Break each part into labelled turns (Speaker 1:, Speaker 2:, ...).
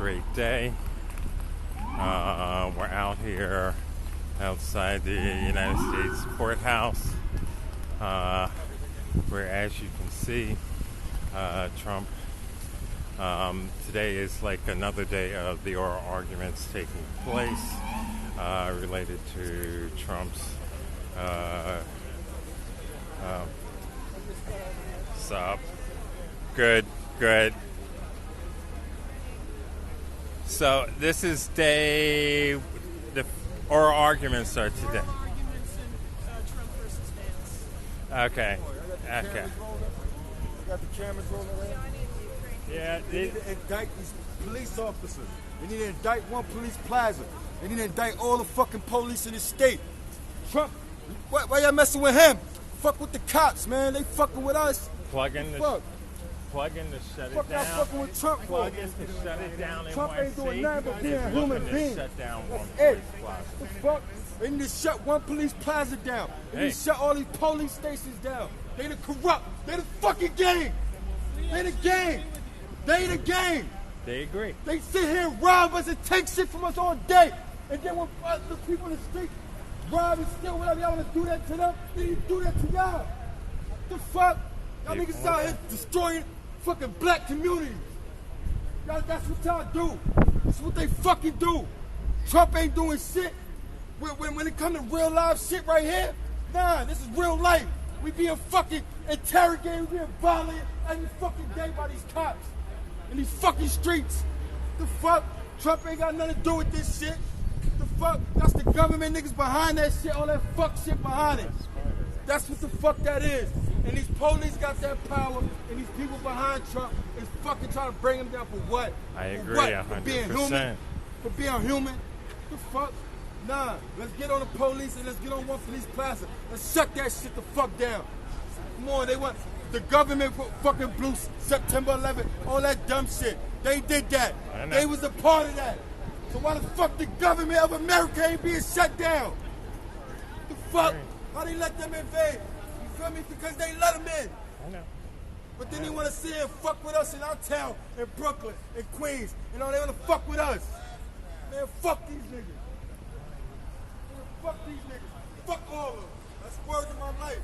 Speaker 1: great day. We're out here outside the United States courthouse, where, as you can see, Trump, today is like another day of the oral arguments taking place related to Trump's sup. Good. So this is the oral arguments are today.
Speaker 2: Oral arguments in Trump versus Vance.
Speaker 1: Okay.
Speaker 3: I got the cameras rolling around.
Speaker 1: Yeah.
Speaker 3: They need to indict these police officers. They need to indict one police plaza. They need to indict all the fucking police in the state. Trump, why y'all messing with him? Fuck with the cops, man. They fucking with us.
Speaker 1: Plug in to shut it
Speaker 3: Fuck y'all
Speaker 1: down.
Speaker 3: fucking with Trump.
Speaker 1: Plug in to shut it down.
Speaker 3: Trump ain't doing nothing but being a
Speaker 1: Is
Speaker 3: human
Speaker 1: looking to
Speaker 3: being.
Speaker 1: shut down one
Speaker 3: That's it.
Speaker 1: police plaza.
Speaker 3: The fuck? They need to shut one police plaza down. They need to shut all these police stations down. They the corrupt. They the fucking gang. They the gang. They the gang.
Speaker 1: They agree.
Speaker 3: They sit here and rob us and take shit from us all day. And then when other people in the street rob and steal whatever, y'all want to do that to them? They need to do that to y'all. The fuck? Y'all niggas out here destroying fucking black communities. Y'all, that's what y'all do. That's what they fucking do. Trump ain't doing shit. When it comes to real life shit right here, nah, this is real life. We being fucking interrogated, we being violated every fucking day by these cops in these fucking streets. The fuck? Trump ain't got nothing to do with this shit. The fuck? That's the government niggas behind that shit, all that fuck shit behind it. That's what the fuck that is. And these police got that power, and these people behind Trump is fucking trying to bring him down for what?
Speaker 1: I agree,
Speaker 3: for what?
Speaker 1: 100%.
Speaker 3: For being human? For being human? The fuck? Nah, let's get on the police and let's get on one police plaza. Let's shut that shit the fuck down. Come on, they want the government fucking blew September 11th, all that dumb shit. They did that. They was a part of that. So why the fuck the government of America ain't being shut down? The fuck? How they let them invade? You feel me? Because they let them in.
Speaker 1: I know.
Speaker 3: But then they want to sit here and fuck with us in our town, in Brooklyn, in Queens. You know, they want to fuck with us. Man, fuck these niggas. Man, fuck these niggas. Fuck all of them. That's words of my life.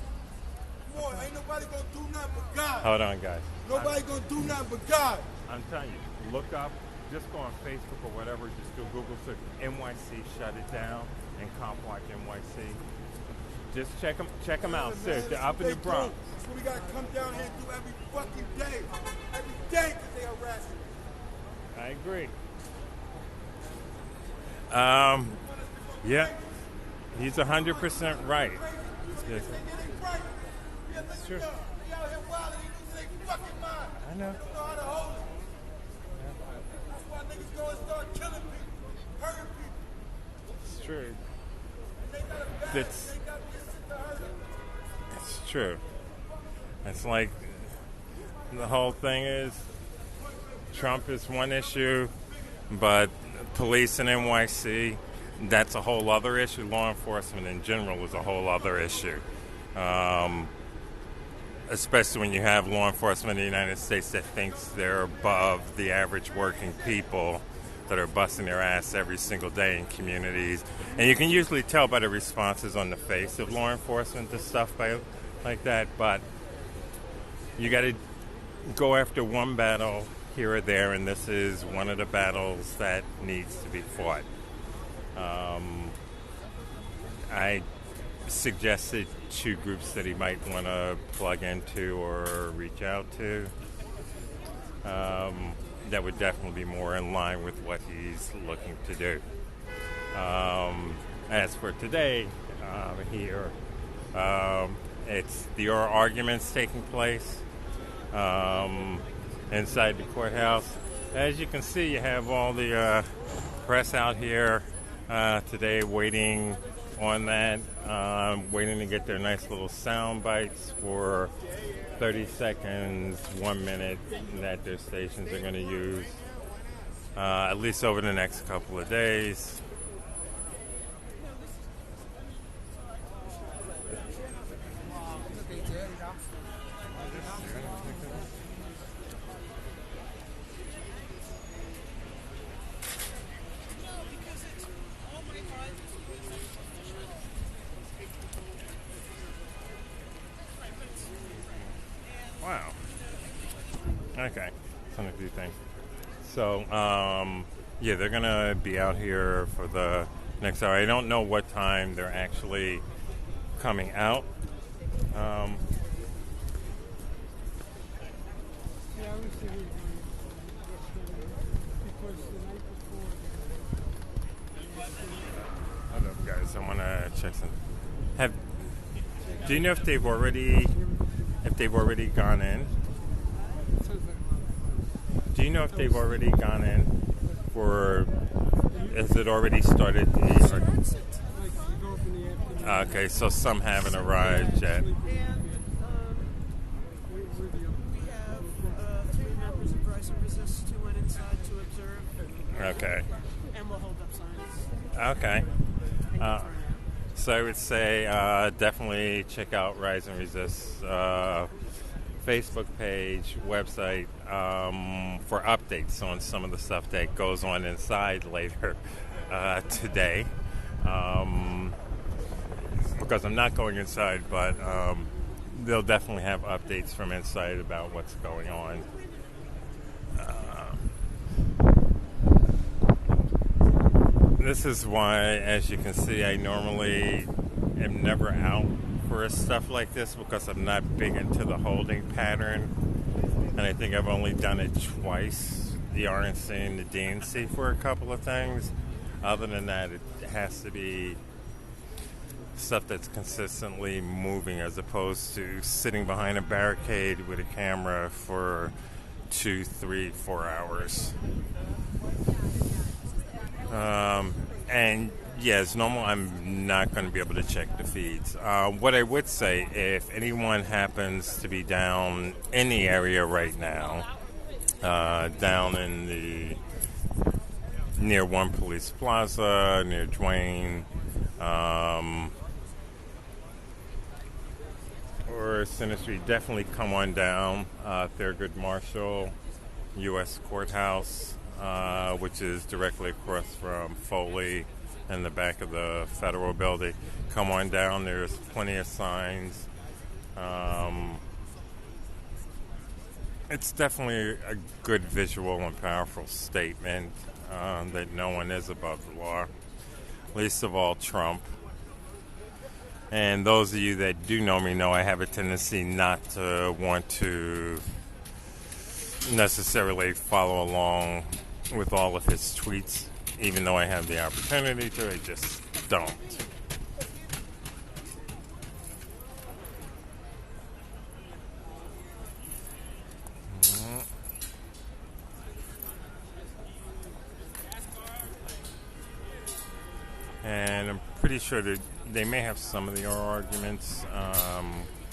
Speaker 3: Come on, ain't nobody gonna do nothing but God.
Speaker 1: Hold on, guys.
Speaker 3: Nobody gonna do nothing but God.
Speaker 1: I'm telling you, look up, just go on Facebook or whatever, just do Google search NYC shut it down and Comp Watch NYC. Just check them out, sir. They're up in the Bronx.
Speaker 3: That's what we gotta come down here and do every fucking day. Every day, because they harassing us.
Speaker 1: I agree. Yeah, he's 100% right. Yes.
Speaker 3: It's
Speaker 1: true. I know.
Speaker 3: That's why niggas go and start killing people, hurting people.
Speaker 1: It's true.
Speaker 3: They got a bad,
Speaker 1: It's
Speaker 3: they got this shit to hurt them.
Speaker 1: It's true. It's like the whole thing is Trump is one issue, but police in NYC, that's a whole other issue. Law enforcement in general is a whole other issue. Especially when you have law enforcement in the United States that thinks they're above the average working people that are busting their ass every single day in communities. And you can usually tell by the responses on the face of law enforcement to stuff like that, but you got to go after one battle here or there, and this is one of the battles that needs to be fought. I suggested two groups that he might want to plug into or reach out to. That would definitely be more in line with what he's looking to do. As for today, here, it's the oral arguments taking place inside the courthouse. As you can see, you have all the press out here today waiting on that, waiting to get their nice little sound bites for 30 seconds, 1 minute that their stations are going to use, at least over the next couple of days. Okay. Send a few things. So, yeah, they're going to be out here for the next hour. I don't know what time they're actually coming out.
Speaker 2: Yeah, I was thinking because the night before.
Speaker 1: Hold up, guys. I want to check some. Do you know if they've already gone in? Do you know if they've already gone in, or has it already started? Okay, so some haven't arrived yet.
Speaker 2: And we have 3 members of Rise and Resist who went inside to observe.
Speaker 1: Okay.
Speaker 2: And we'll hold up signs.
Speaker 1: Okay. So I would say definitely check out Rise and Resist Facebook page, website for updates on some of the stuff that goes on inside later today. Because I'm not going inside, but they'll definitely have updates from inside about what's going on. This is why, as you can see, I normally am never out for stuff like this because I'm not big into the holding pattern. And I think I've only done it twice, the RNC and the DNC, for a couple of things. Other than that, it has to be stuff that's consistently moving as opposed to sitting behind a barricade with a camera for 2, 3, 4 hours. And yes, normal, I'm not going to be able to check the feeds. What I would say, if anyone happens to be down in the area right now, down in the near One Police Plaza, near Duane, or Center Street, definitely come on down. Thurgood Marshall, U.S. Courthouse, which is directly across from Foley in the back of the federal building. Come on down. There's plenty of signs. It's definitely a good visual and powerful statement that no one is above the law, least of all Trump. And those of you that do know me know I have a tendency not to want to necessarily follow along with all of his tweets, even though I have the opportunity to. I just don't. And I'm pretty sure that they may have some of the arguments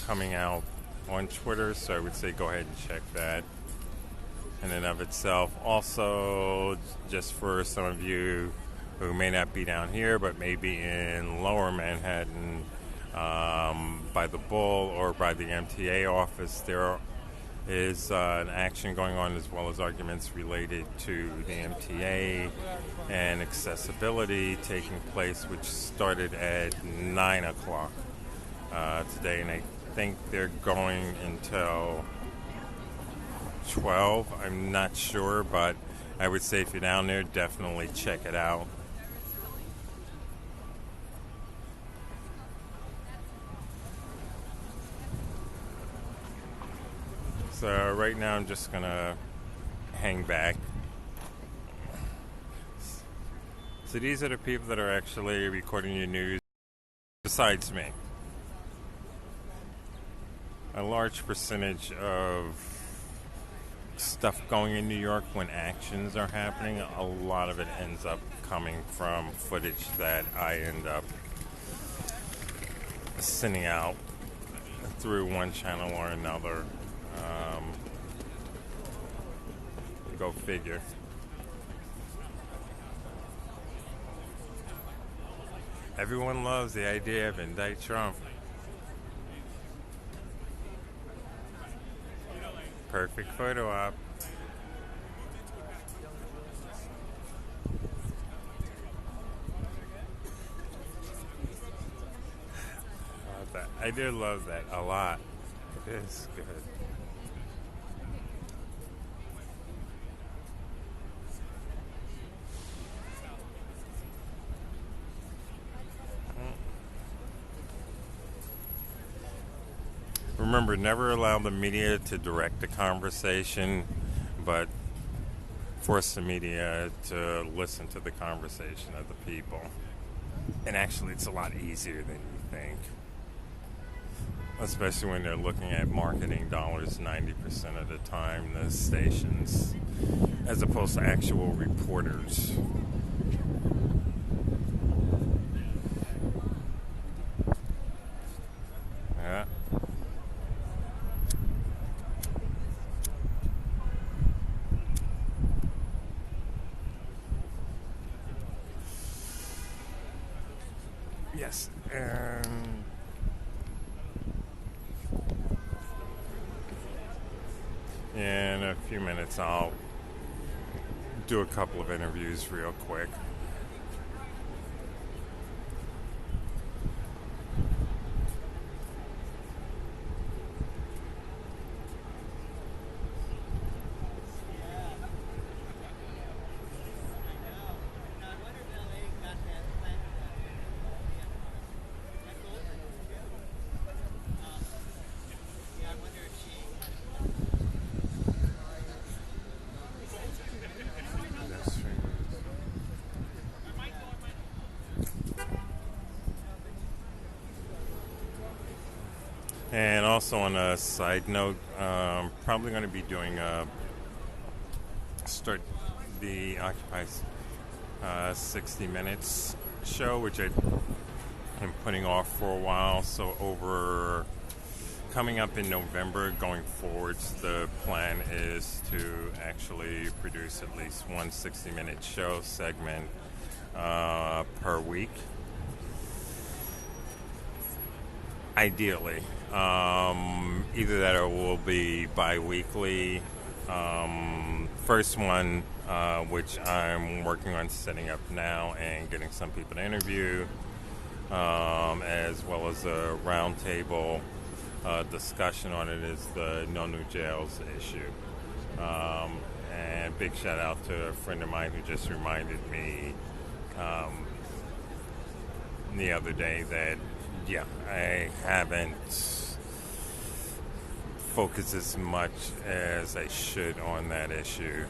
Speaker 1: coming out on Twitter, so I would say go ahead and check that in and of itself. Also, just for some of you who may not be down here, but maybe in lower Manhattan, by the Bull or by the MTA office, there is an action going on, as well as arguments related to the MTA and accessibility taking place, which started at 9 o'clock today, and I think they're going until 12. I'm not sure, but I would say if you're down there, definitely check it out. So right now I'm just gonna hang back. So these are the people that are actually recording your news besides me. A large percentage of stuff going in New York when actions are happening, a lot of it ends up coming from footage that I end up sending out through one channel or another. Go figure. Everyone loves the idea of indict Trump. Perfect photo op. I do love that a lot. It is good. remember, never allow the media to direct the conversation, but force the media to listen to the conversation of the people. And actually, it's a lot easier than you think. Especially when they're looking at marketing dollars 90% of the time, the stations, as opposed to actual reporters. Yeah. Yes, and in a few minutes I'll do a couple of interviews real quick. And also on a side note, probably going to be doing start the Occupy 60 Minutes show, which I've been putting off for a while. So coming up in November, going forwards, the plan is to actually produce at least one 60-minute show segment per week. Ideally. Either that or will be bi-weekly. First one, which I'm working on setting up now and getting some people to interview, as well as a roundtable discussion on it, is the no new jails issue. And big shout out to a friend of mine who just reminded me the other day that I haven't focused as much as I should on that issue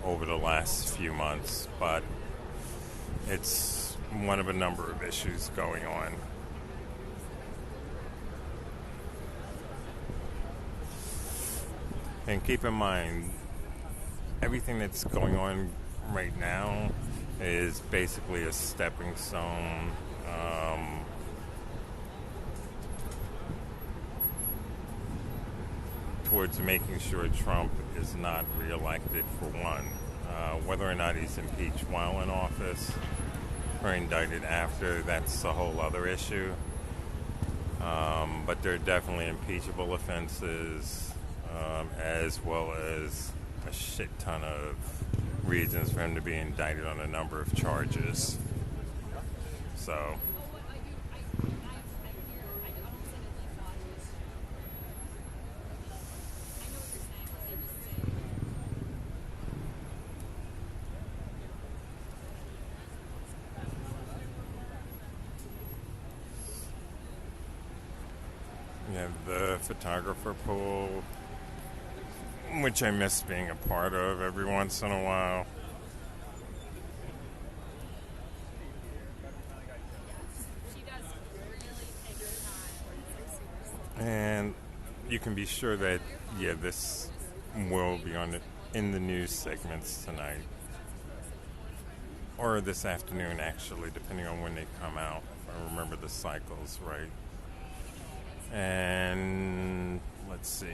Speaker 1: over the last few months, but it's one of a number of issues going on. And keep in mind, everything that's going on right now is basically a stepping stone towards making sure Trump is not reelected, for one. Whether or not he's impeached while in office or indicted after, that's a whole other issue. But there are definitely impeachable offenses, as well as a shit ton of reasons for him to be indicted on a number of charges. So the photographer pool, which I miss being a part of every once in a while. And you can be sure that, this will be in the news segments tonight. Or this afternoon, actually, depending on when they come out, if I remember the cycles right. And let's see.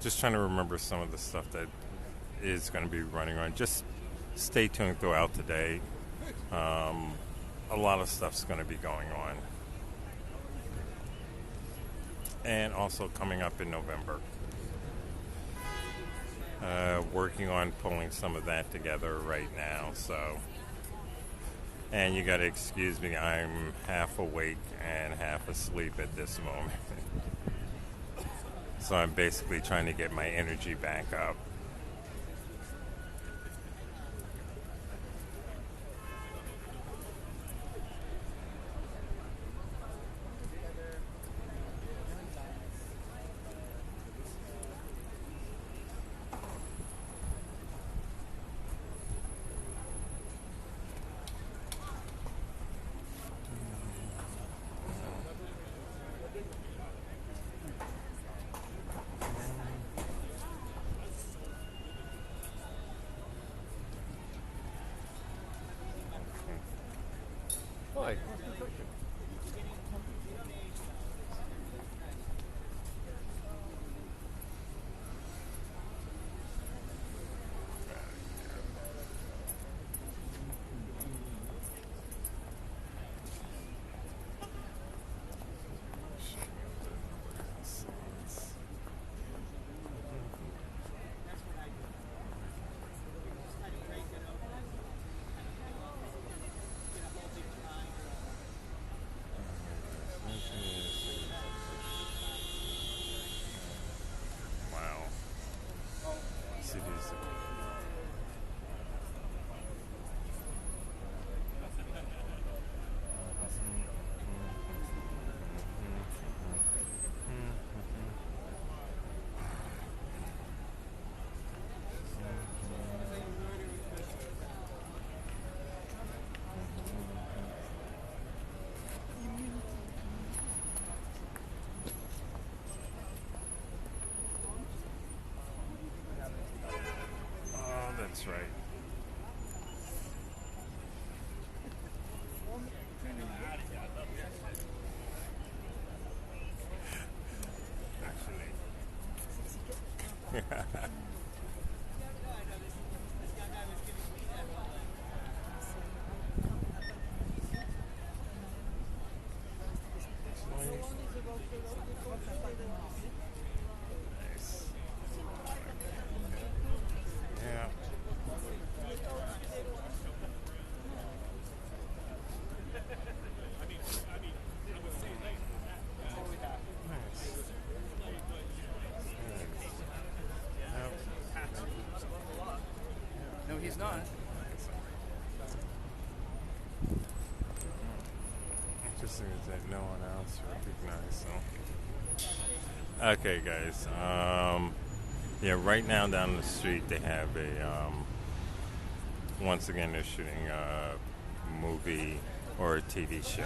Speaker 1: Just trying to remember some of the stuff that is going to be running on. Just stay tuned throughout the day. A lot of stuff's going to be going on. And also coming up in November. Working on pulling some of that together right now, so. And you got to excuse me, I'm half awake and half asleep at this moment. So I'm basically trying to get my energy back up. Why? Wow. See these. Oh, that's right. Nice. Yeah.
Speaker 2: No, he's not.
Speaker 1: Interesting is that no one else recognized them. Okay, guys. Yeah, right now down the street they have a. Once again, they're shooting a movie or a TV show.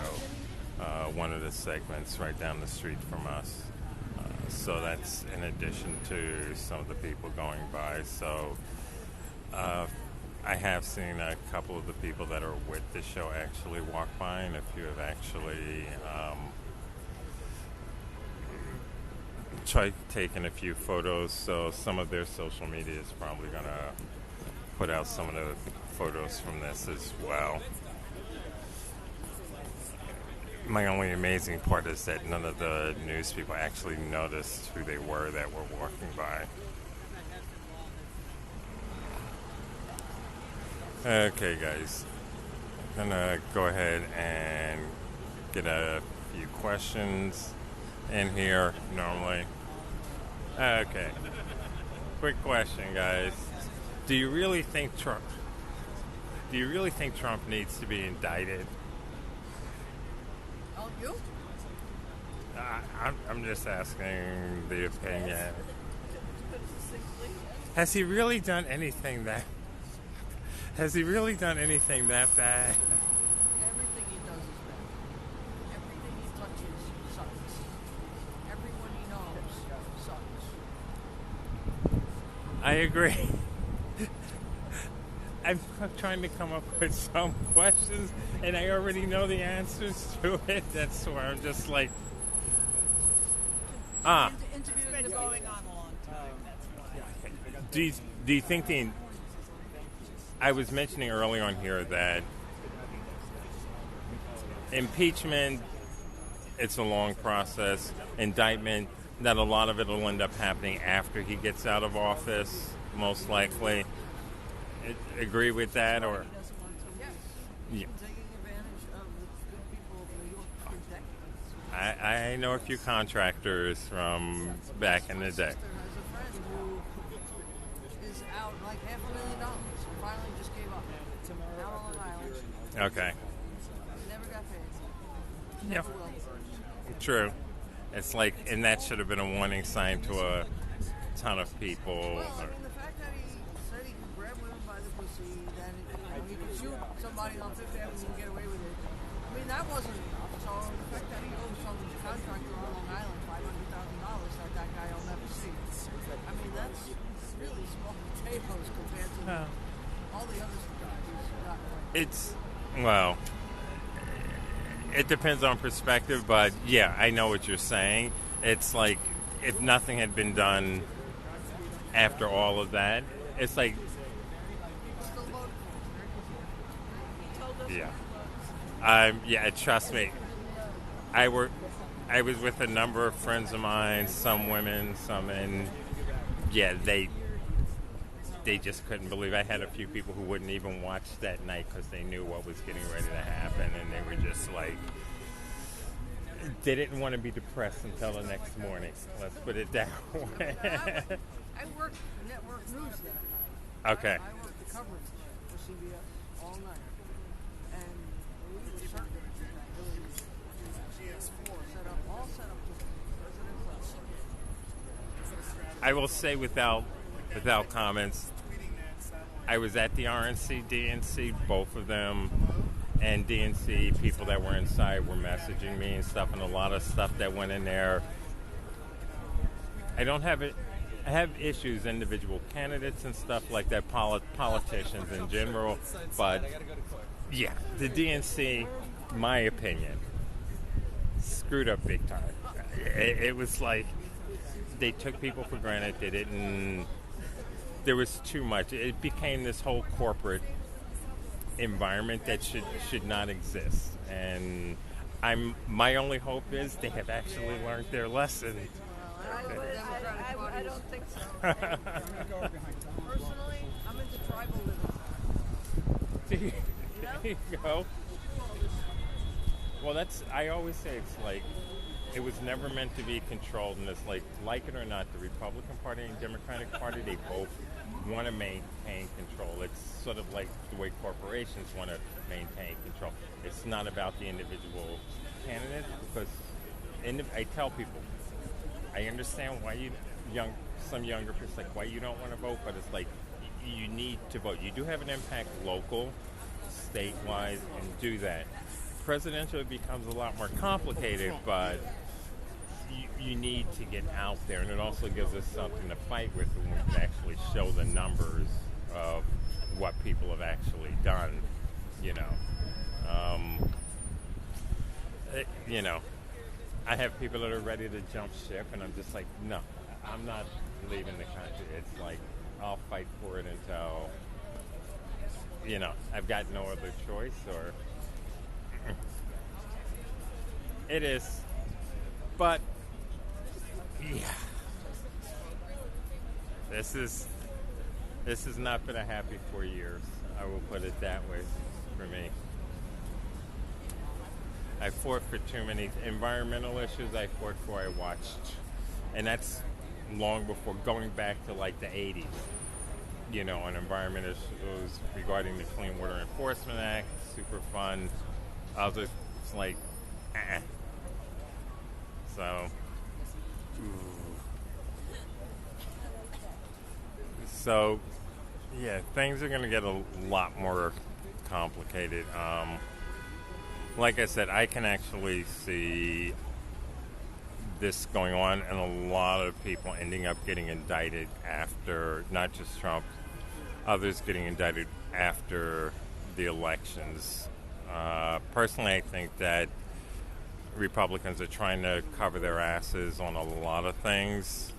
Speaker 1: One of the segments right down the street from us. So that's in addition to some of the people going by. So I have seen a couple of the people that are with the show actually walk by, and a few have actually tried taking a few photos. So some of their social media is probably going to put out some of the photos from this as well. My only amazing part is that none of the news people actually noticed who they were that were walking by. Okay, guys. I'm gonna go ahead and get a few questions in here normally. Okay. Quick question, guys. Do you really think Trump needs to be indicted?
Speaker 2: Oh, you?
Speaker 1: I'm just asking the opinion. Has he really done anything that bad?
Speaker 2: Everything he does is bad. Everything he touches sucks. Everyone he knows sucks.
Speaker 1: I agree. I'm trying to come up with some questions, and I already know the answers to it. That's where I'm just like,
Speaker 2: It's been going on a long time. That's why.
Speaker 1: Do you think I was mentioning earlier on here that impeachment, it's a long process. Indictment, that a lot of it will end up happening after he gets out of office, most likely. Agree with that, or?
Speaker 2: He doesn't want to. Yes. He's been taking advantage of the good people of New York for decades.
Speaker 1: I know a few contractors from back in the day.
Speaker 2: My sister has a friend who is out like $500,000. Finally just gave up. Out on Long Island.
Speaker 1: Okay.
Speaker 2: Never got paid.
Speaker 1: Yep.
Speaker 2: Never will.
Speaker 1: True. It's like, and that should have been a warning sign to a ton of people.
Speaker 2: Well, I mean, the fact that he said he could grab women by the pussy, then he could shoot somebody on Fifth Avenue and get away with it. I mean, that wasn't enough. So the fact that he owes some contractor on Long Island $500,000 that guy will never see. I mean, that's really small potatoes compared to all the other guys he's gotten away with.
Speaker 1: It's, well, It depends on perspective, but yeah, I know what you're saying. It's like if nothing had been done after all of that, it's like, yeah. Yeah, trust me. I was with a number of friends of mine, some women, some men. Yeah, they just couldn't believe. I had a few people who wouldn't even watch that night because they knew what was getting ready to happen, and they were just like, they didn't want to be depressed until the next morning. Let's put it that way.
Speaker 2: I worked network news that night.
Speaker 1: Okay.
Speaker 2: I worked the coverage for CBS all night, and we were certain that GS4 all set up to presidential.
Speaker 1: I will say without comments, I was at the RNC, DNC, both of them, and DNC people that were inside were messaging me and stuff, and a lot of stuff that went in there. I don't have it. I have issues, individual candidates and stuff like that, politicians in general, but yeah, the DNC, my opinion, screwed up big time. It was like they took people for granted. They didn't. There was too much. It became this whole corporate environment that should not exist. And my only hope is they have actually learned their lesson.
Speaker 4: I don't think so.
Speaker 2: Personally, I'm into tribalism.
Speaker 1: There you go. Well, I always say it's like, it was never meant to be controlled, and it's like it or not, the Republican Party and Democratic Party, they both want to maintain control. It's sort of like the way corporations want to maintain control. It's not about the individual candidate, because I tell people, I understand why some younger people like why you don't want to vote, but it's like you need to vote. You do have an impact local, statewide, and do that. Presidential becomes a lot more complicated, but you need to get out there, and it also gives us something to fight with when we can actually show the numbers of what people have actually done. I have people that are ready to jump ship, and I'm just like, no, I'm not leaving the country. It's like, I'll fight for it until, I've got no other choice, or it is. But, yeah, this has not been a happy 4 years. I will put it that way for me. I fought for too many environmental issues. I fought for, I watched, and that's long before, going back to like the 80s, on environment issues regarding the Clean Water Enforcement Act, super fun. Others, it's like, So, yeah, things are going to get a lot more complicated. Like I said, I can actually see this going on, and a lot of people ending up getting indicted after, not just Trump, others getting indicted after the elections. Personally, I think that Republicans are trying to cover their asses on a lot of things,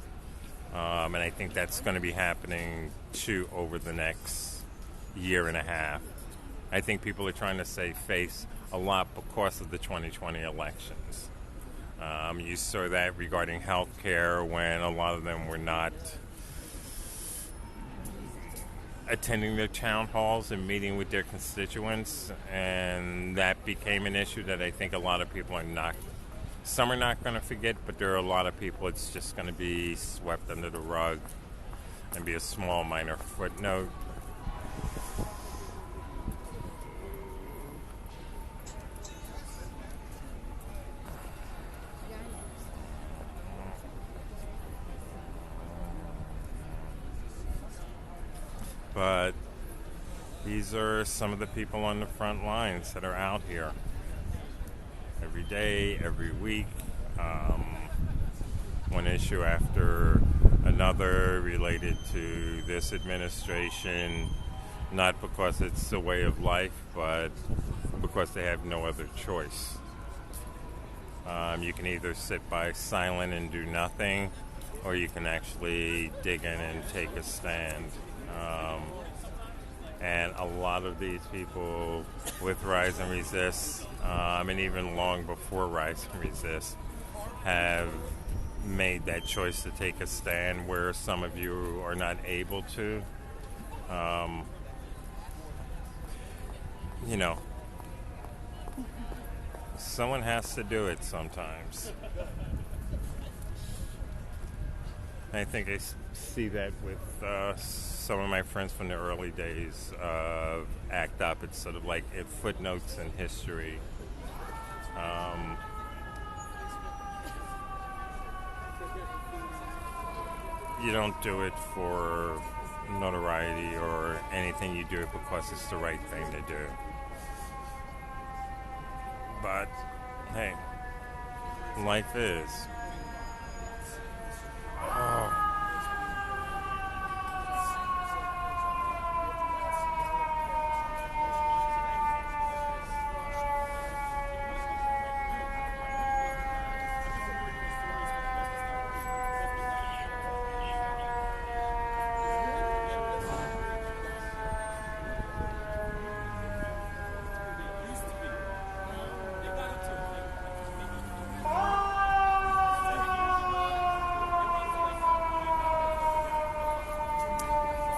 Speaker 1: and I think that's going to be happening too over the next year and a half. I think people are trying to save face a lot because of the 2020 elections. You saw that regarding health care, when a lot of them were not attending their town halls and meeting with their constituents, and that became an issue that I think a lot of people some are not going to forget, but there are a lot of people it's just going to be swept under the rug and be a small minor footnote. But these are some of the people on the front lines that are out here every day, every week, one issue after another related to this administration, not because it's a way of life, but because they have no other choice. You can either sit by silent and do nothing, or you can actually dig in and take a stand. And a lot of these people with Rise and Resist, and even long before Rise and Resist, have made that choice to take a stand where some of you are not able to. You know, someone has to do it sometimes. I think I see that with some of my friends from the early days of ACT UP. It's sort of like footnotes in history. You don't do it for notoriety or anything. You do it because it's the right thing to do. But, hey, life is. Oh.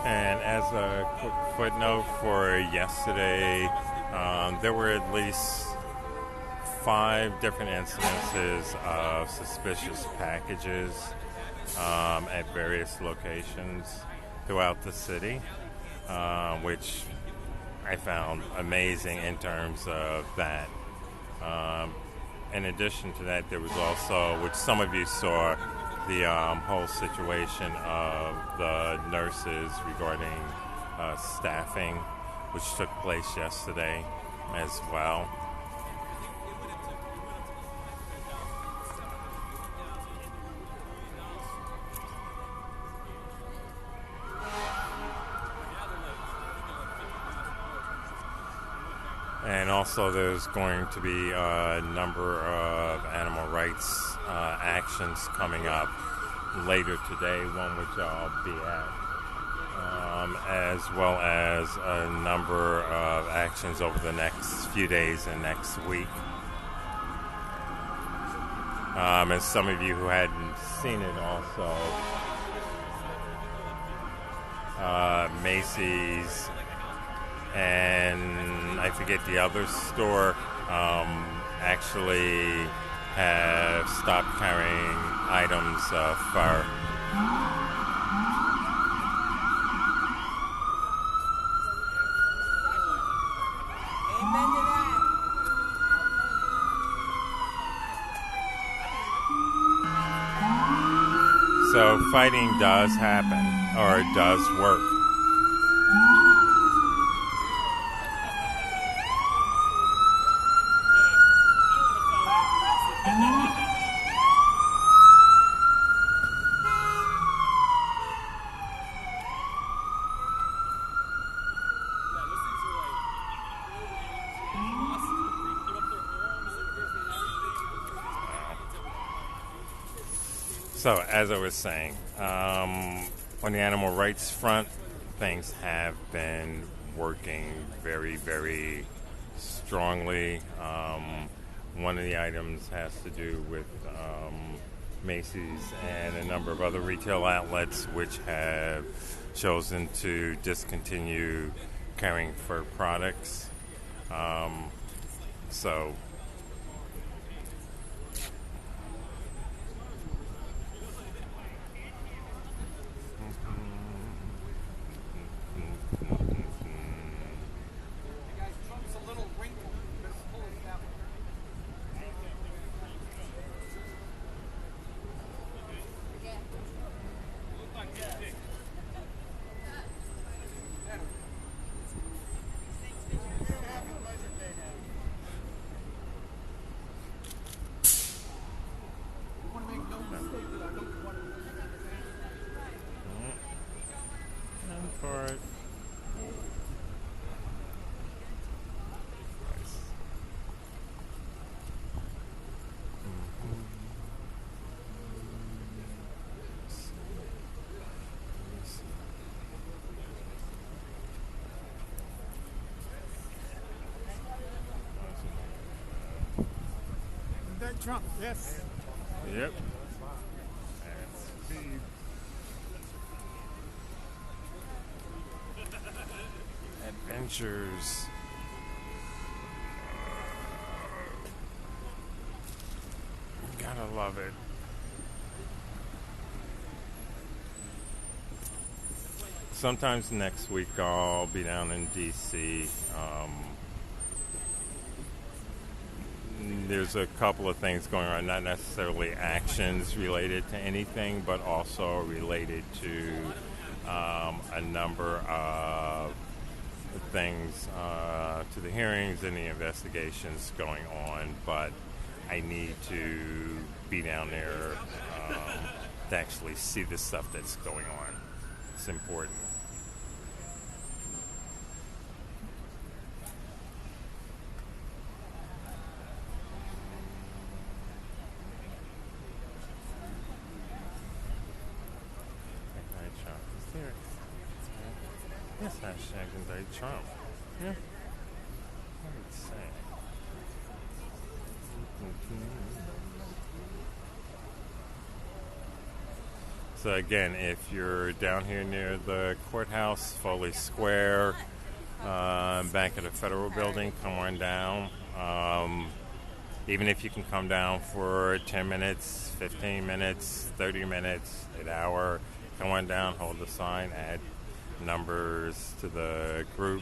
Speaker 1: And as a quick footnote for yesterday, there were at least 5 different incidences of suspicious packages at various locations throughout the city, which I found amazing in terms of that. In addition to that, there was also, which some of you saw, the whole situation of the nurses regarding staffing, which took place yesterday as well. And also there's going to be a number of animal rights actions coming up later today, one which I'll be at, as well as a number of actions over the next few days and next week. And some of you who hadn't seen it also, Macy's and I forget the other store actually have stopped carrying items for
Speaker 2: Amen to that.
Speaker 1: So fighting does happen, or it does work. So, as I was saying, on the animal rights front, things have been working very, very strongly. One of the items has to do with Macy's and a number of other retail outlets which have chosen to discontinue carrying fur products. So for it.
Speaker 3: INDICT TRUMP. Yes.
Speaker 1: Yep. And Steve. Adventures. Gotta love it. Sometimes next week I'll be down in DC. There's a couple of things going on, not necessarily actions related to anything, but also related to a number of things to the hearings and the investigations going on. But I need to be down there to actually see the stuff that's going on. It's important. Yes, hashtag indict Trump. Yeah. What did it say? So again, if you're down here near the courthouse, Foley Square, back at the federal building, come on down. Even if you can come down for 10 minutes, 15 minutes, 30 minutes, an hour, come on down, hold the sign, add numbers to the group.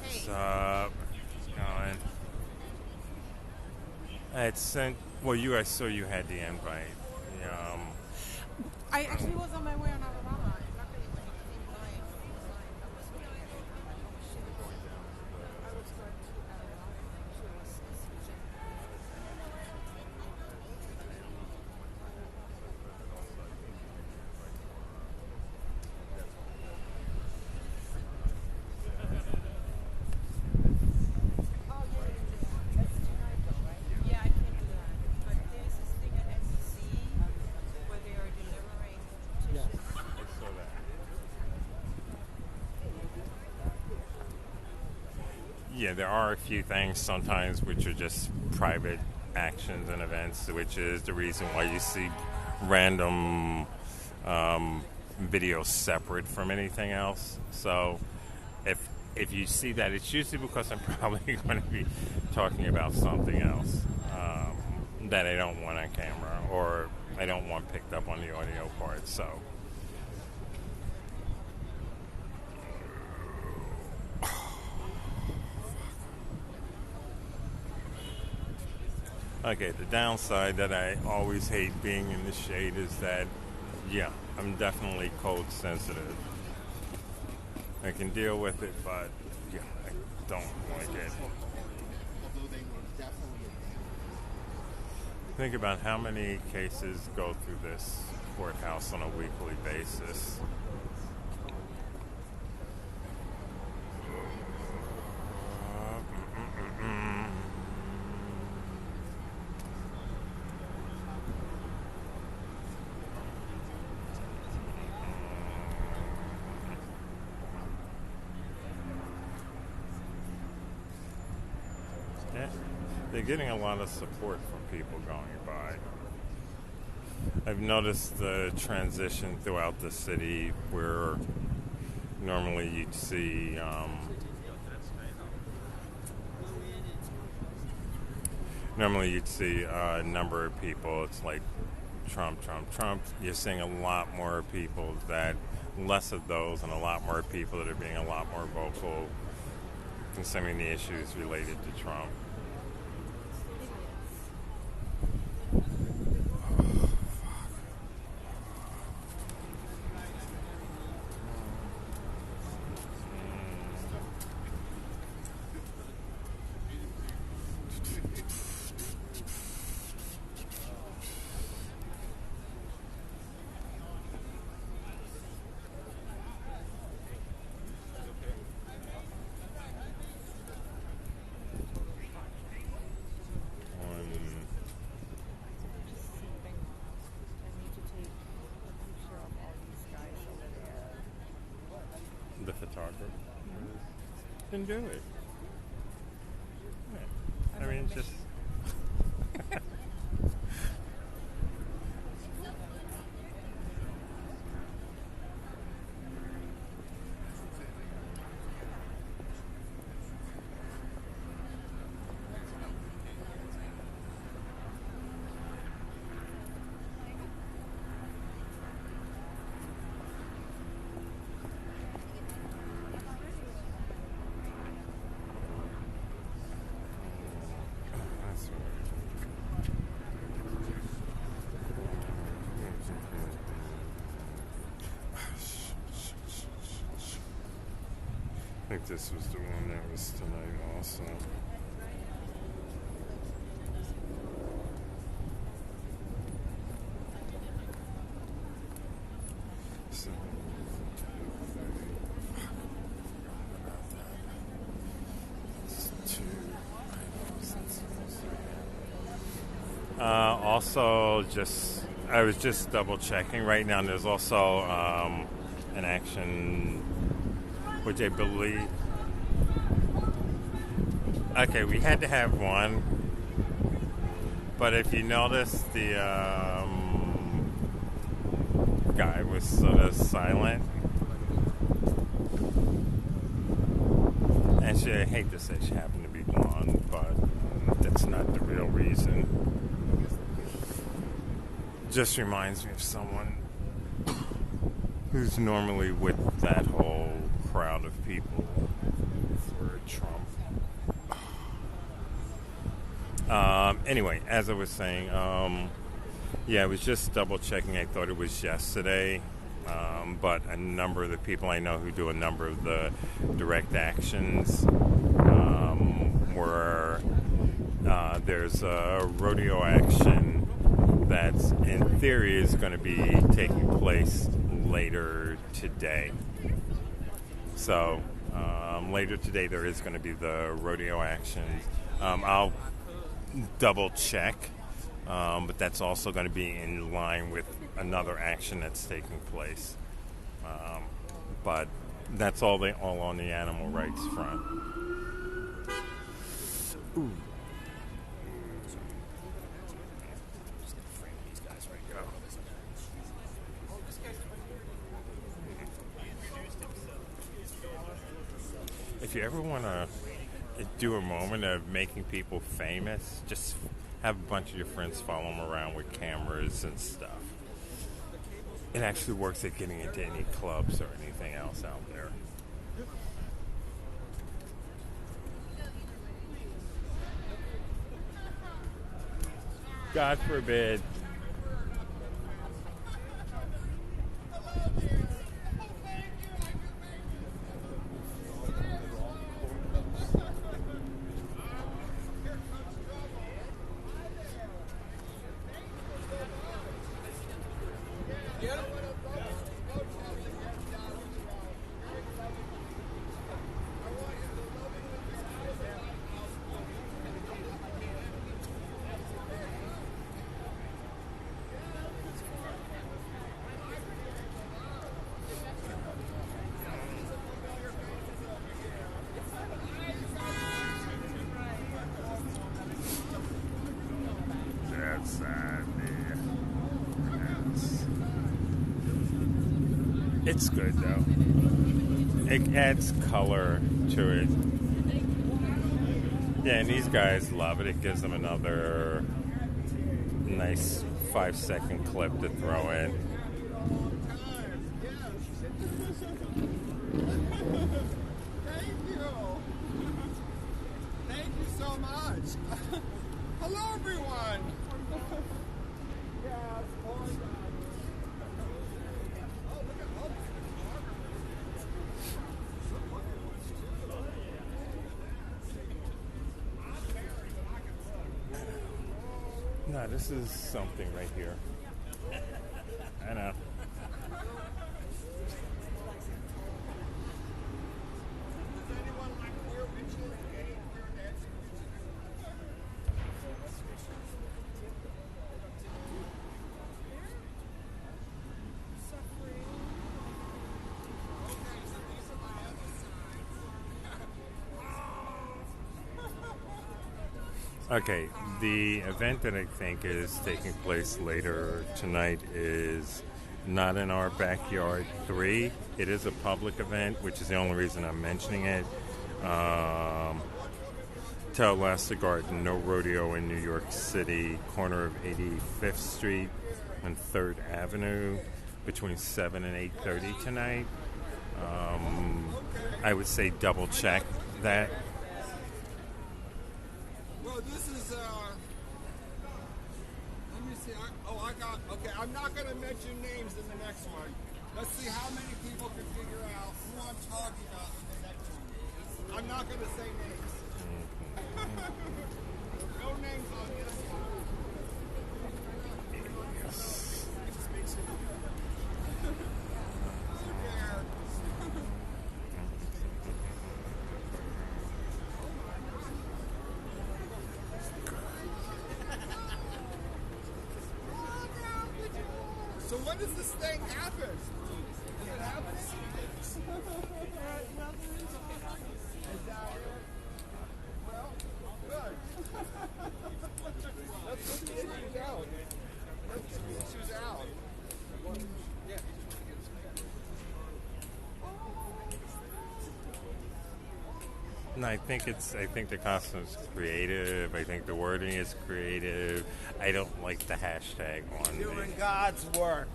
Speaker 1: What's up? Going. It's sent. Well, I saw you had the invite.
Speaker 5: I actually was on my way on Alabama. Luckily, when it came live, I was going to Yeah, I can't do that. But there's this thing at NCC where they are delivering petitions.
Speaker 1: I saw that. Yeah, there are a few things sometimes which are just private actions and events, which is the reason why you see random videos separate from anything else. So if you see that, it's usually because I'm probably going to be talking about something else that I don't want on camera or I don't want picked up on the audio part. So. Okay, the downside that I always hate being in the shade is that, yeah, I'm definitely cold sensitive. I can deal with it, but yeah, I don't like it. Think about how many cases go through this courthouse on a weekly basis. They're getting a lot of support from people going by. I've noticed the transition throughout the city where normally you'd see a number of people. It's like Trump, Trump, Trump. You're seeing a lot more people less of those and a lot more people that are being a lot more vocal concerning the issues related to Trump. the photographer. Then do it. Yeah. I mean, just. I think this was the one that was tonight also. So, also, I was just double checking right now. There's also an action, which I believe. Okay, we had to have one, but if you notice, the guy was sort of silent. And I hate to say she happened to be blonde, but that's not the real reason. Just reminds me of someone who's normally with that whole crowd of people for Trump. Anyway, as I was saying, I was just double checking. I thought it was yesterday, but a number of the people I know who do a number of the direct actions were there's a rodeo action that's in theory is going to be taking place later today. So later today there is going to be the rodeo action. I'll double check, but that's also going to be in line with another action that's taking place. But that's all on the animal rights front. Ooh. If you ever want to do a moment of making people famous, just have a bunch of your friends follow them around with cameras and stuff. It actually works at getting into any clubs or anything else out there. God forbid. It's good though. It adds color to it. Yeah, and these guys love it. It gives them another nice 5-second clip to throw in.
Speaker 3: Thank you so much. Hello, everyone.
Speaker 1: No, this is something right here. I know. Okay, the event that I think is taking place later tonight is not in our backyard 3. It is a public event, which is the only reason I'm mentioning it. Tallahassee Garden, No Rodeo in New York City, corner of 85th Street and 3rd Avenue, between 7 and 8:30 tonight. I would say double check that.
Speaker 3: Well, this is, let me see. Okay, I'm not going to mention names in the next one. Let's see how many people can figure out who I'm talking about in the next one. I'm not going to say names. No names on this one. So when does this thing happen? Does it happen? Well, good. Let's get the issues out. Let's get the issues out.
Speaker 1: No, I think the costume's creative. I think the wording is creative. I don't like the hashtag on
Speaker 3: Doing
Speaker 1: it.
Speaker 3: God's work.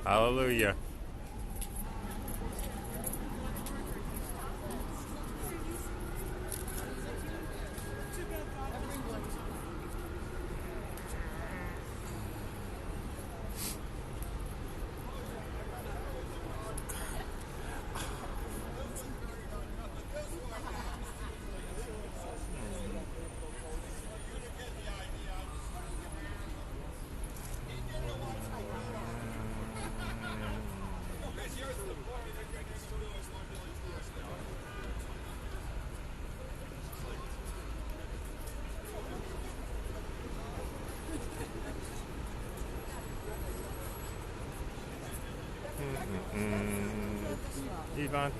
Speaker 1: Hallelujah. Yvonne.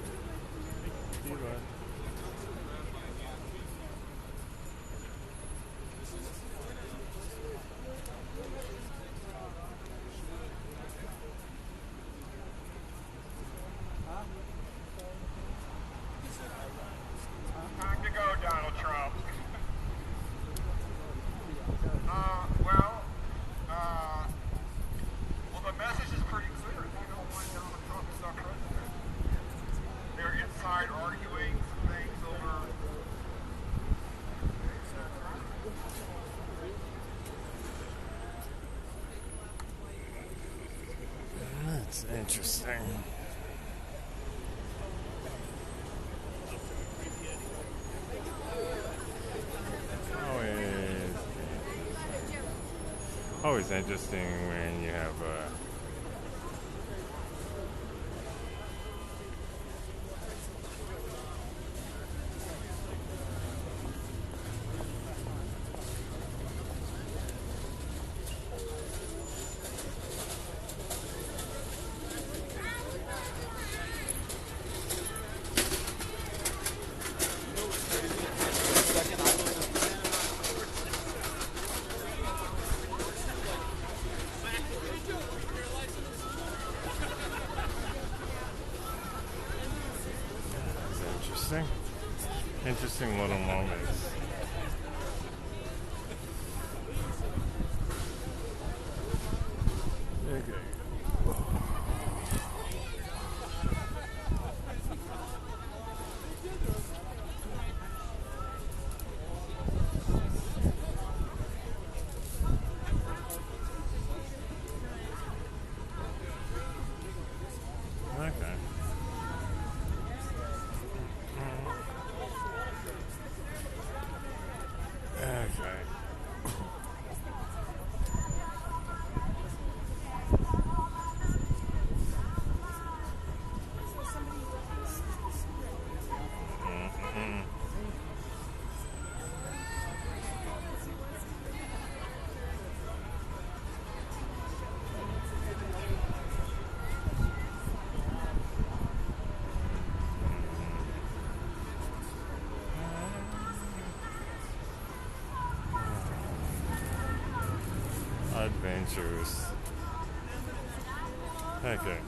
Speaker 6: Time to go, Donald Trump. Well, the message is pretty clear. They don't want Donald Trump as our president. They're inside arguing things over.
Speaker 1: That's interesting. Always interesting when you have interesting little moments. Okay. Okay. Adventures. Okay.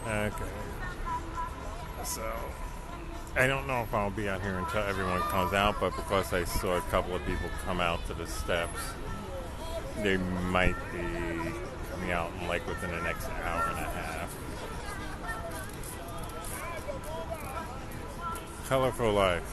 Speaker 1: Okay. So, I don't know if I'll be out here until everyone comes out, but because I saw a couple of people come out to the steps, they might be coming out in like within the next hour and a half. Colorful life.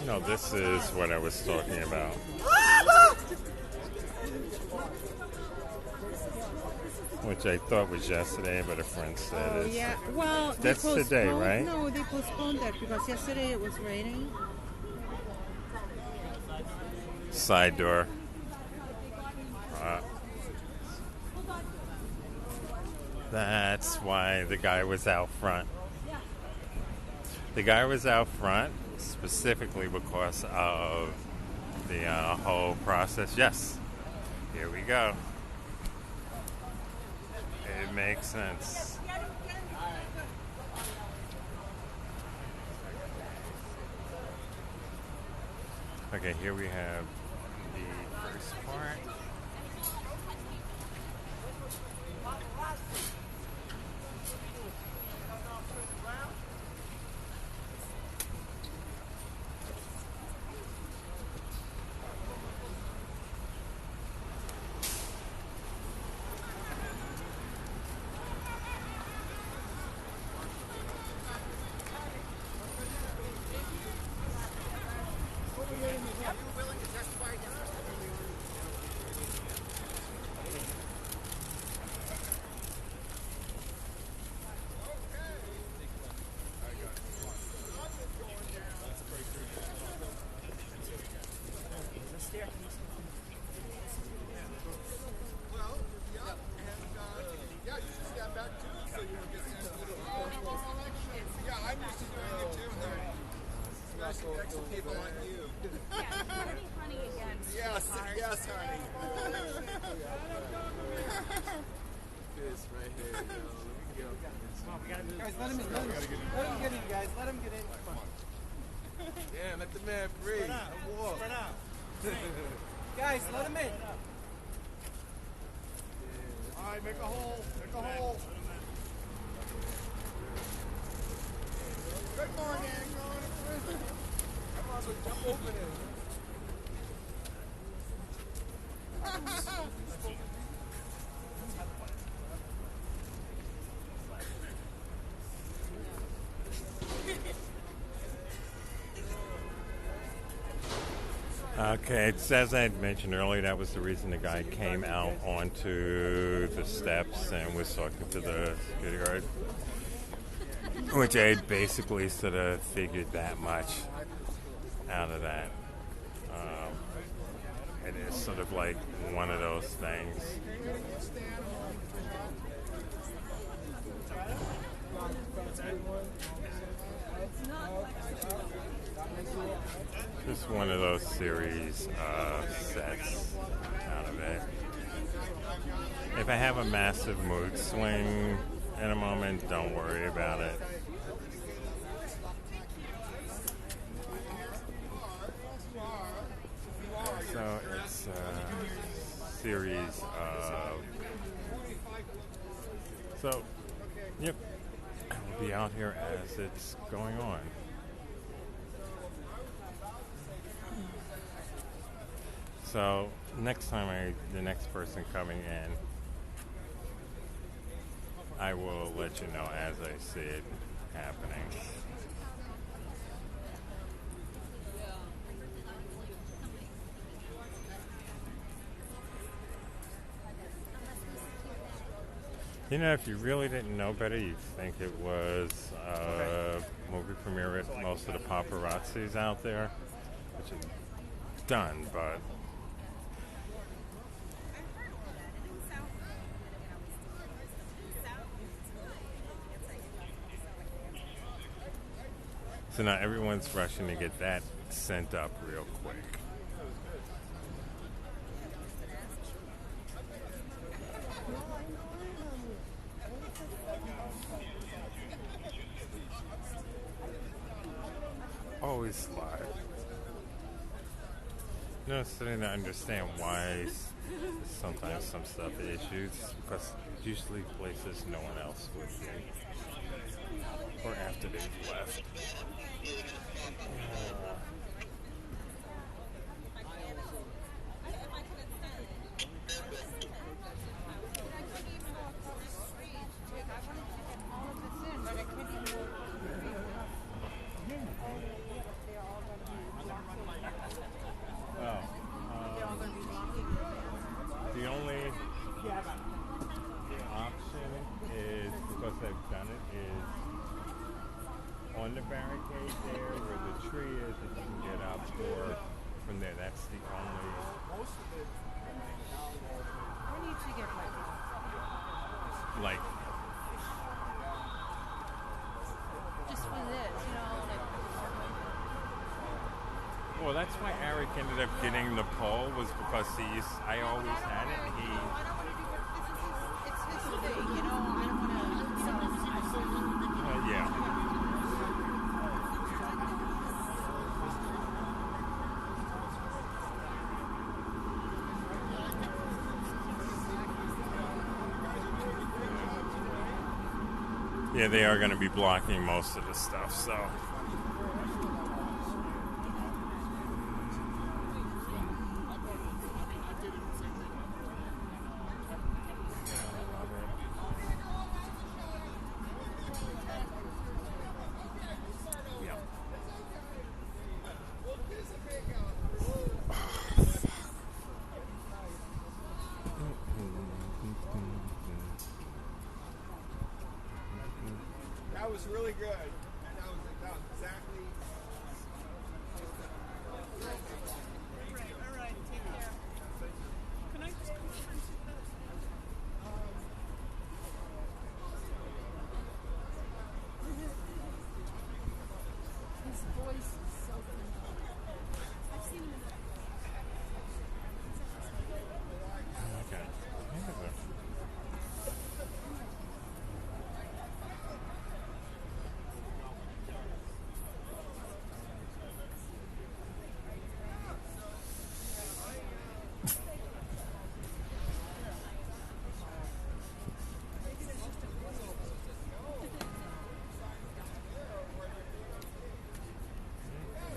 Speaker 1: No, this is what I was talking about. Which I thought was yesterday, but a friend said it's...
Speaker 7: Yeah, well,
Speaker 1: that's today, right?
Speaker 7: No, they postponed that because yesterday it was raining.
Speaker 1: Side door. That's why the guy was out front. The guy was out front specifically because of the whole process. Yes, here we go. It makes sense. Okay, here we have the first part.
Speaker 6: People like you. Honey again. Yes, honey. This right here,
Speaker 3: Guys, let him get in, guys. Let him get in.
Speaker 6: Yeah, let the man free.
Speaker 3: Spread out. Guys, let him in. All right, make a hole. Make a hole. Good morning. Come on, so jump over there.
Speaker 1: Okay, it's, as I had mentioned earlier, that was the reason the guy came out onto the steps and was talking to the security guard, which I had basically sort of figured that much out of that. It is sort of like one of those things. Just one of those series sets out of it. If I have a massive mood swing in a moment, don't worry about it. So it's series of. So, yep, I'll be out here as it's going on. So next time the next person coming in, I will let you know as I see it happening. You know, if you really didn't know better, you'd think it was a movie premiere with most of the paparazzis out there, which is done, but so now everyone's rushing to get that sent up real quick. Always live. No, starting to understand why sometimes some stuff issues, because usually places no one else would be, or after they've left. The only option is, because they've done it, is on the barricade there where the tree is, that you can get up, or from there. That's the only.
Speaker 7: I need to get
Speaker 1: like
Speaker 7: just for this, you know, like.
Speaker 1: Well, that's why Eric ended up getting the pole, was because I always had it.
Speaker 7: I don't want to do it. It's his thing, you know. I don't want to.
Speaker 1: Yeah. Yeah, they are going to be blocking most of the stuff, so.
Speaker 6: That was really good. And that was exactly.
Speaker 5: All right, take care. Can I just come over and see that?
Speaker 4: His voice is so phenomenal. I've seen him in the
Speaker 1: Okay.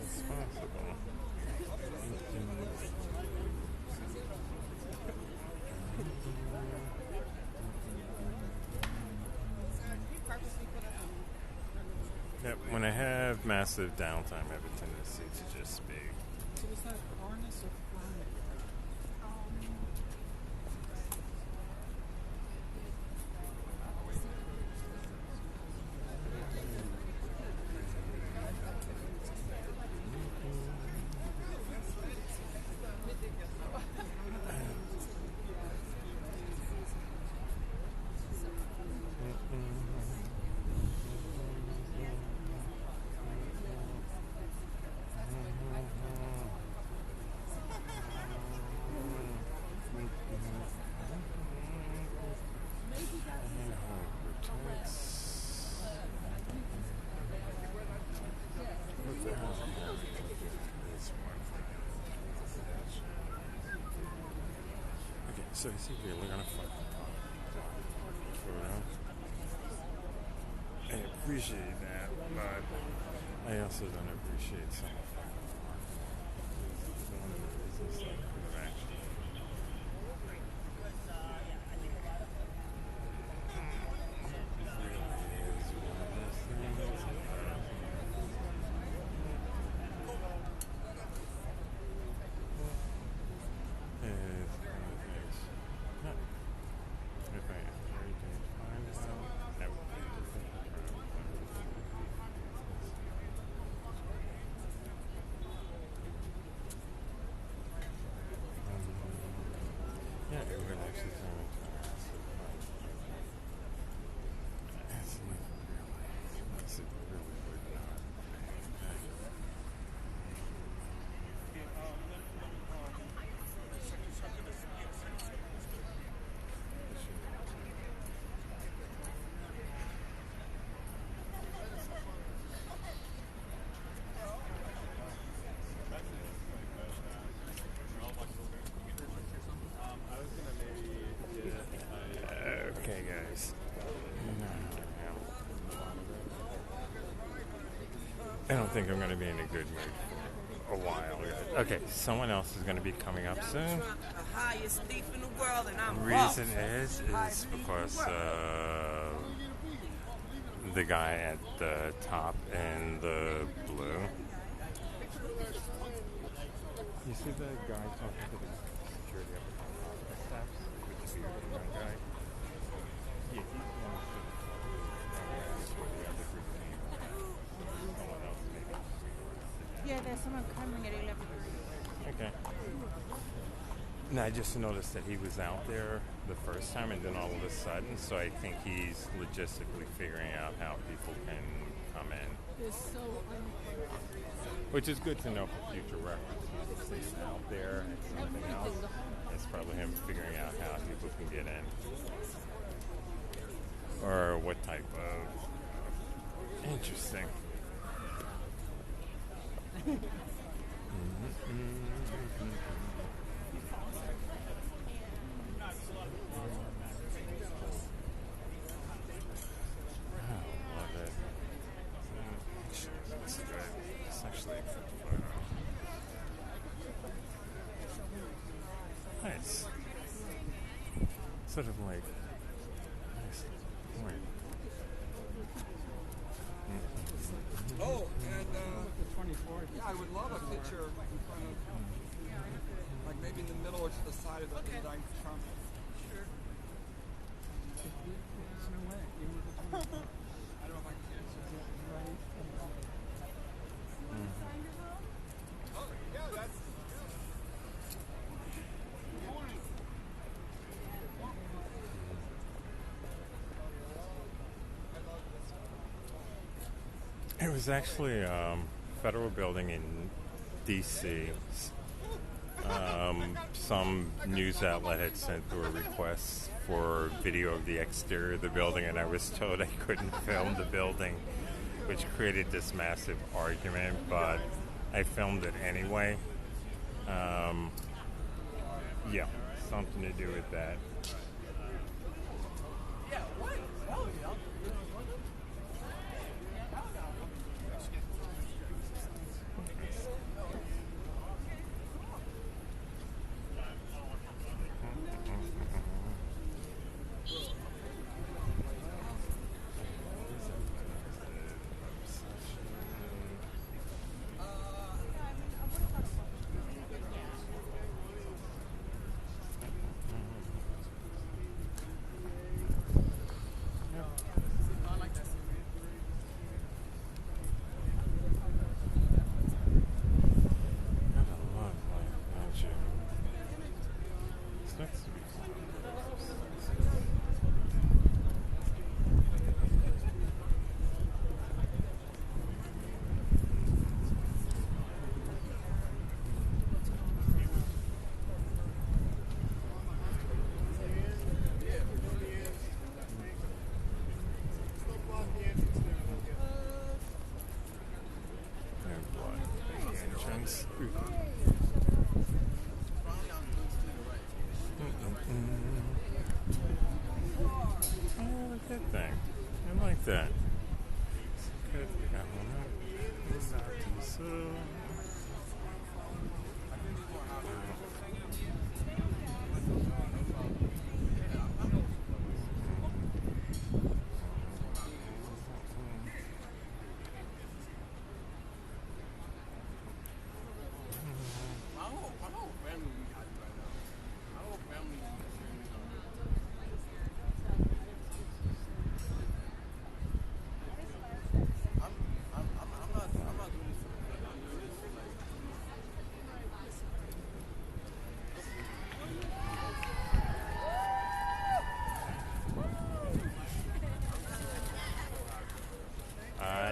Speaker 1: It's possible. Yep, when I have massive downtime, I have a tendency to just speak.
Speaker 5: So was that harness or flying?
Speaker 1: So is he really gonna fucking for real? I appreciate that, but I also don't appreciate some of that. One of the reasons that I could have actually I don't think I'm going to be in a good mood for a while. Okay, someone else is going to be coming up soon.
Speaker 5: The highest thief in the world, and I'm
Speaker 1: Reason is because the guy at the top in the blue. You see the guy talking to the security up at the top of the steps with the bearded young guy? Yeah, he's one of the other group came. Someone else maybe.
Speaker 7: Yeah, there's someone coming at 11:30.
Speaker 1: Okay. No, I just noticed that he was out there the first time, and then all of a sudden, so I think he's logistically figuring out how people can come in.
Speaker 4: They're so unfair.
Speaker 1: Which is good to know for future reference. If he's out there and something else, it's probably him figuring out how people can get in. Or what type of... Interesting. Love it. It's good. It's actually a good photo. Nice. Sort of like nice point.
Speaker 6: Oh, and yeah, I would love a picture in front of, like maybe in the middle or to the side of the INDICT TRUMP. Sure. There's no way. I don't know if I can answer that. Oh, yeah, that's...
Speaker 1: It was actually a federal building in D.C. Some news outlet had sent through a request for video of the exterior of the building, and I was told I couldn't film the building, which created this massive argument, but I filmed it anyway. Yeah, something to do with that.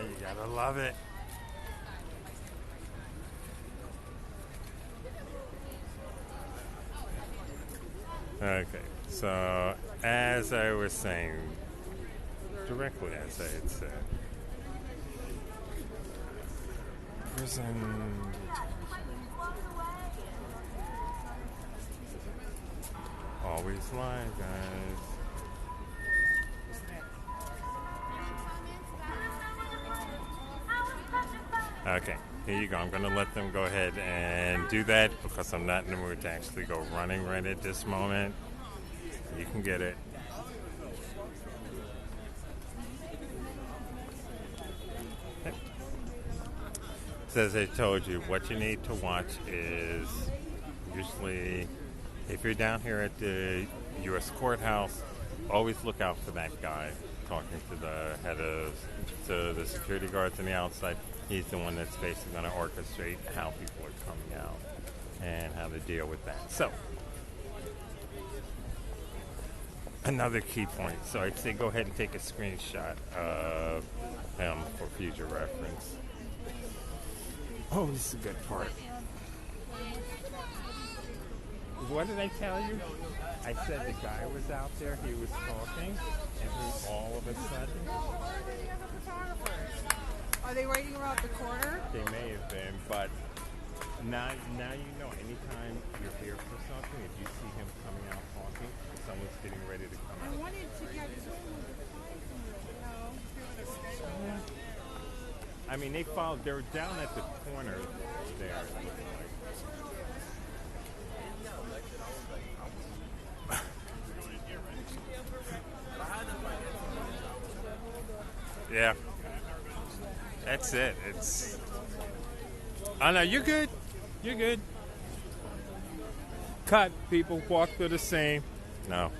Speaker 1: You gotta love it. Okay, so as I was saying, directly as I had said, prison always live, guys. Okay, here you go. I'm going to let them go ahead and do that because I'm not in the mood to actually go running right at this moment. You can get it. So as I told you, what you need to watch is usually, if you're down here at the U.S. courthouse, always look out for that guy talking to the head of, to the security guards on the outside. He's the one that's basically going to orchestrate how people are coming out and how to deal with that. So, another key point. So I'd say go ahead and take a screenshot of him for future reference. Oh, this is a good part. What did I tell you? I said the guy was out there, he was talking, and then all of a sudden...
Speaker 5: Are they writing about the corner?
Speaker 1: They may have been, but now you know, anytime you're here for something, if you see him coming out talking, someone's getting ready to come out.
Speaker 5: I wanted to get
Speaker 1: I mean, they followed, they were down at the corner there. Yeah. That's it. It's... Oh, no, you're good. You're good. Cut. People walk through the same. No.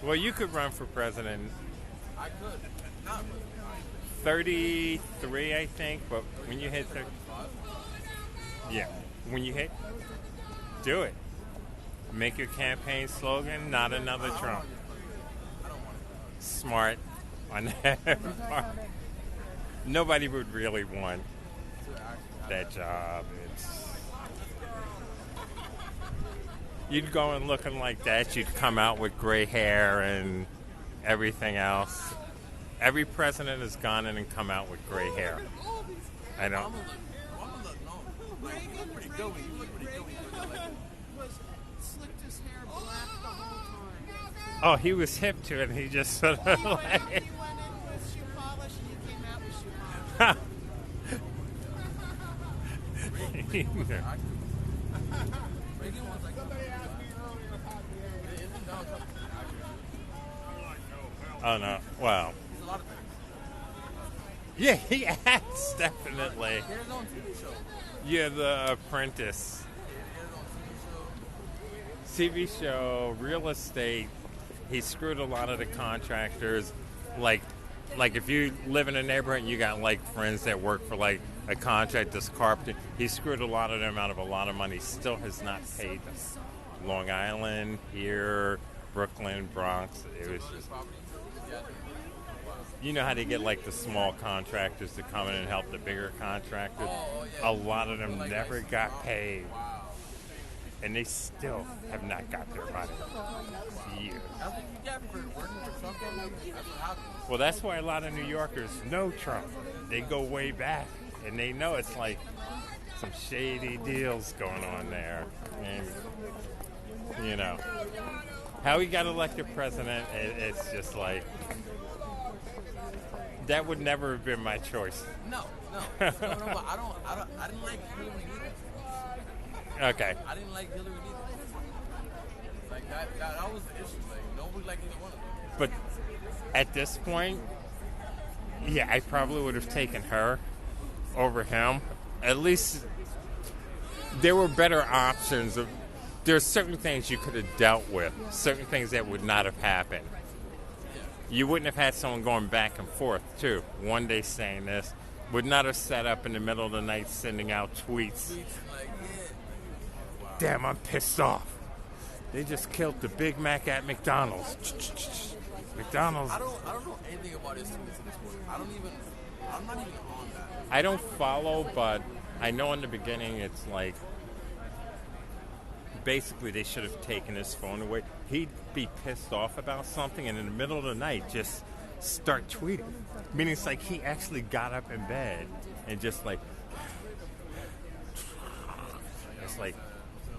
Speaker 1: Well, you could run for president.
Speaker 6: I could.
Speaker 1: 33, I think, but when you hit 30... Yeah. When you hit... Do it. Make your campaign slogan, not another Trump. Smart on that part. Nobody would really want that job. You'd go in looking like that, you'd come out with gray hair and everything else. Every president has gone in and come out with gray hair. I don't... Oh, he was hip to it, and he just sort of like...
Speaker 5: He went in with shoe polish, and he came out with shoe polish.
Speaker 1: Oh, no. Well. Yeah, he acts, definitely. Yeah, The Apprentice. TV show, real estate. He screwed a lot of the contractors. Like if you live in a neighborhood and you got like friends that work for like a contractor's carpenter, he screwed a lot of them out of a lot of money. Still has not paid them. Long Island, here, Brooklyn, Bronx. It was just... You know how they get like the small contractors to come in and help the bigger contractors? A lot of them never got paid. And they still have not got their money. Years. Well, that's why a lot of New Yorkers know Trump. They go way back, and they know it's like some shady deals going on there. And, you know. How he got elected president, it's just like, that would never have been my choice.
Speaker 8: No, but I didn't like Hillary either.
Speaker 1: Okay.
Speaker 8: I didn't like Hillary either. Like that was the issue. Like nobody liked either one of them.
Speaker 1: But at this point, yeah, I probably would have taken her over him. At least there were better options. There's certain things you could have dealt with, certain things that would not have happened. You wouldn't have had someone going back and forth, too. One day saying this, would not have sat up in the middle of the night sending out tweets. Damn, I'm pissed off. They just killed the Big Mac at McDonald's. McDonald's.
Speaker 8: I don't know anything about his tweets at this point. I'm not even on that.
Speaker 1: I don't follow, but I know in the beginning it's like, basically they should have taken his phone away. He'd be pissed off about something and in the middle of the night just start tweeting. Meaning it's like he actually got up in bed and just like, it's like,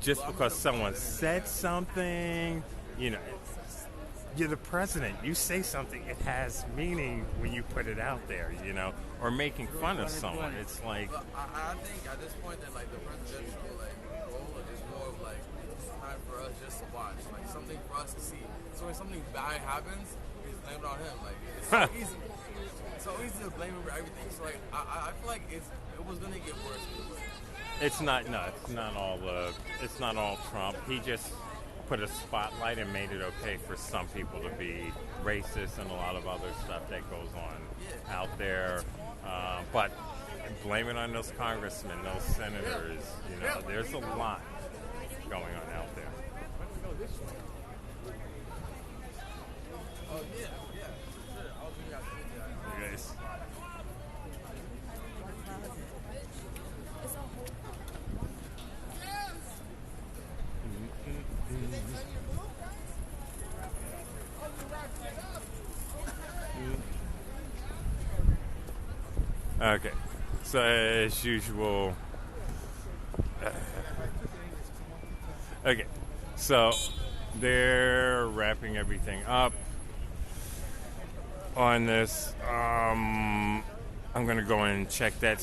Speaker 1: just because someone said something, you know, you're the president. You say something, it has meaning when you put it out there, you know, or making fun of someone. It's like,
Speaker 8: But I think at this point that like the presidential role is more of like it's time for us just to watch, like something for us to see. So when something bad happens, it's blamed on him. Like it's so easy. It's so easy to blame him for everything. So like I feel like it was gonna get worse.
Speaker 1: it's not all Trump. He just put a spotlight and made it okay for some people to be racist and a lot of other stuff that goes on out there. But blame it on those congressmen, those senators. You know, there's a lot going on out there. You guys. Okay, so as usual, okay, so they're wrapping everything up on this. I'm going to go and check that.